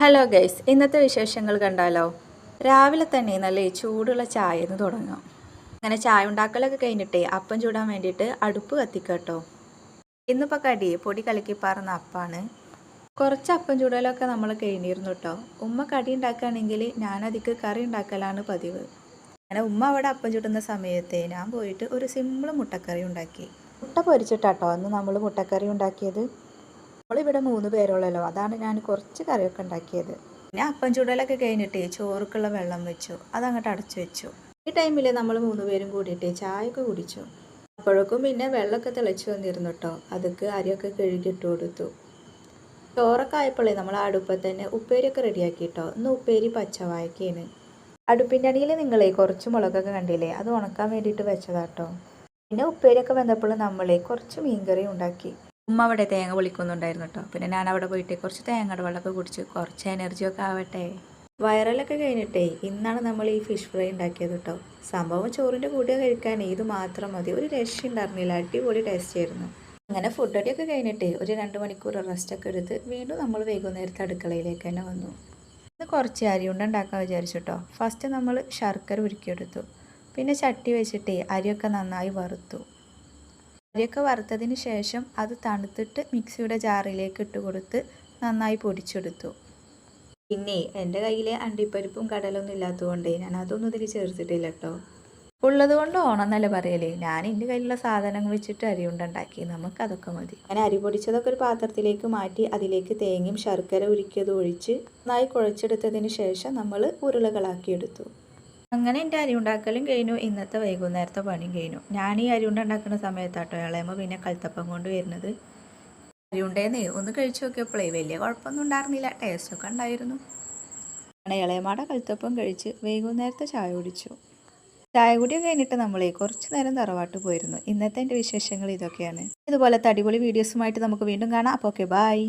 Hello guys, ഇന്നത്തെ വിശേഷങ്ങൾ കണ്ടാലോ? രാവിലെ തന്നെ നല്ല ചൂടുള്ള ചായ എന്ന് തുടങ്ങാം. അങ്ങനെ ചായ ഉണ്ടാക്കലൊക്കെ കഴിഞ്ഞിട്ടേ അപ്പം ചൂടാൻ വേണ്ടിയിട്ട് അടുപ്പ് കത്തിക്കട്ടോ. ഇന്നിപ്പോൾ കടി പൊടി കലക്കി പാറുന്ന അപ്പാണ്. കുറച്ച് അപ്പം ചൂടലൊക്കെ നമ്മൾ കഴിഞ്ഞിരുന്നു കേട്ടോ. ഉമ്മ കടി ഉണ്ടാക്കുകയാണെങ്കിൽ ഞാനതിക്ക് കറി ഉണ്ടാക്കലാണ് പതിവ്. അങ്ങനെ ഉമ്മ അവിടെ അപ്പം ചുടുന്ന സമയത്ത് ഞാൻ പോയിട്ട് ഒരു സിമ്പിൾ മുട്ടക്കറി ഉണ്ടാക്കി. മുട്ട പൊരിച്ചിട്ടാട്ടോ അന്ന് നമ്മൾ മുട്ടക്കറി ഉണ്ടാക്കിയത്. നമ്മളിവിടെ 3 പേരുള്ളല്ലോ, അതാണ് ഞാൻ കുറച്ച് കറിയൊക്കെ ഉണ്ടാക്കിയത്. പിന്നെ അപ്പം ചൂടലൊക്കെ കഴിഞ്ഞിട്ട് ചോറുക്കുള്ള വെള്ളം വെച്ചു, അതങ്ങോട്ട് അടച്ചു വെച്ചു. ഈ ടൈമിൽ നമ്മൾ 3 പേരും കൂടിയിട്ട് ചായയൊക്കെ കുടിച്ചു. അപ്പോഴേക്കും പിന്നെ വെള്ളമൊക്കെ തിളച്ചു വന്നിരുന്നു കേട്ടോ. അതൊക്കെ അരിയൊക്കെ കഴുകിയിട്ട് കൊടുത്തു. ചോറൊക്കെ ആയപ്പോഴേ നമ്മൾ അടുപ്പത്ത് തന്നെ ഉപ്പേരിയൊക്കെ റെഡിയാക്കി കേട്ടോ. ഇന്ന് ഉപ്പേരി പച്ചവാഴക്കയാണ്. അടുപ്പിൻ്റെ അടിയിൽ നിങ്ങളെ കുറച്ച് മുളകൊക്കെ കണ്ടില്ലേ, അത് ഉണക്കാൻ വേണ്ടിയിട്ട് വെച്ചതാട്ടോ. പിന്നെ ഉപ്പേരിയൊക്കെ വന്നപ്പോൾ നമ്മളെ കുറച്ച് മീൻകറി ഉണ്ടാക്കി. ഉമ്മ അവിടെ തേങ്ങ പൊളിക്കുന്നുണ്ടായിരുന്നു കേട്ടോ. പിന്നെ ഞാൻ അവിടെ പോയിട്ട് കുറച്ച് തേങ്ങയുടെ വെള്ളമൊക്കെ കുടിച്ച് കുറച്ച് എനർജിയൊക്കെ ആവട്ടെ. വൈറലൊക്കെ കഴിഞ്ഞിട്ടേ ഇന്നാണ് നമ്മൾ ഈ ഫിഷ് ഫ്രൈ ഉണ്ടാക്കിയത് കേട്ടോ. സംഭവം ചോറിൻ്റെ കൂടെ കഴിക്കാൻ ഇത് മാത്രം മതി, ഒരു രക്ഷ ഉണ്ടായിരുന്നില്ല, അടിപൊളി ടേസ്റ്റ് ആയിരുന്നു. അങ്ങനെ ഫുഡ് അടിയൊക്കെ കഴിഞ്ഞിട്ടേ ഒരു 2 മണിക്കൂർ റെസ്റ്റൊക്കെ എടുത്ത് വീണ്ടും നമ്മൾ വൈകുന്നേരത്തെ അടുക്കളയിലേക്ക് തന്നെ വന്നു. ഇന്ന് കുറച്ച് അരിയുണ്ട ഉണ്ടാക്കാൻ വിചാരിച്ചു കേട്ടോ. ഫസ്റ്റ് നമ്മൾ ശർക്കര ഉരുക്കിയെടുത്തു. പിന്നെ ചട്ടി വെച്ചിട്ടേ അരിയൊക്കെ നന്നായി വറുത്തു. അരിയൊക്കെ വറുത്തതിന് ശേഷം അത് തണുത്തിട്ട് മിക്സിയുടെ ജാറിലേക്ക് ഇട്ട് കൊടുത്ത് നന്നായി പൊടിച്ചെടുത്തു. പിന്നെ എൻ്റെ കയ്യിൽ അണ്ടിപ്പരിപ്പും കടലൊന്നും ഇല്ലാത്തതുകൊണ്ട് ഞാൻ അതൊന്നും ഇതിൽ ചേർത്തിട്ടില്ല കേട്ടോ. ഉള്ളത് കൊണ്ട് ഓണമെന്നല്ലേ പറയലേ. ഞാൻ എൻ്റെ കയ്യിലുള്ള സാധനങ്ങൾ വെച്ചിട്ട് അരിയുണ്ട ഉണ്ടാക്കി, നമുക്കതൊക്കെ മതി. അങ്ങനെ അരി പൊടിച്ചതൊക്കെ ഒരു പാത്രത്തിലേക്ക് മാറ്റി അതിലേക്ക് തേങ്ങയും ശർക്കര ഉരുക്കിയത് ഒഴിച്ച് നന്നായി കുഴച്ചെടുത്തതിന് ശേഷം നമ്മൾ ഉരുളകളാക്കിയെടുത്തു. അങ്ങനെ എൻ്റെ അരി ഉണ്ടാക്കലും കഴിഞ്ഞു. ഇന്നത്തെ വൈകുന്നേരത്തെ പണിയും കഴിഞ്ഞു. ഞാൻ ഈ അരിയുണ്ട ഉണ്ടാക്കുന്ന സമയത്താട്ടോ ഇളയമ്മ പിന്നെ കൽത്തപ്പം കൊണ്ട് വരുന്നത്. അരിയുണ്ടേന്ന് ഒന്ന് കഴിച്ചു നോക്കിയപ്പോഴേ വലിയ കുഴപ്പമൊന്നും ഉണ്ടായിരുന്നില്ല, ടേസ്റ്റൊക്കെ ഉണ്ടായിരുന്നു. അങ്ങനെ ഇളയമ്മയുടെ കൽത്തപ്പം കഴിച്ച് വൈകുന്നേരത്തെ ചായ കുടിച്ചു. ചായ കുടിയൊക്കെ കഴിഞ്ഞിട്ട് നമ്മളെ കുറച്ച് നേരം തറവാട്ട് പോയിരുന്നു. ഇന്നത്തെ എൻ്റെ വിശേഷങ്ങൾ ഇതൊക്കെയാണ്. ഇതുപോലത്തെ അടിപൊളി വീഡിയോസുമായിട്ട് നമുക്ക് വീണ്ടും കാണാം. അപ്പോൾ ഓക്കെ, ബൈ.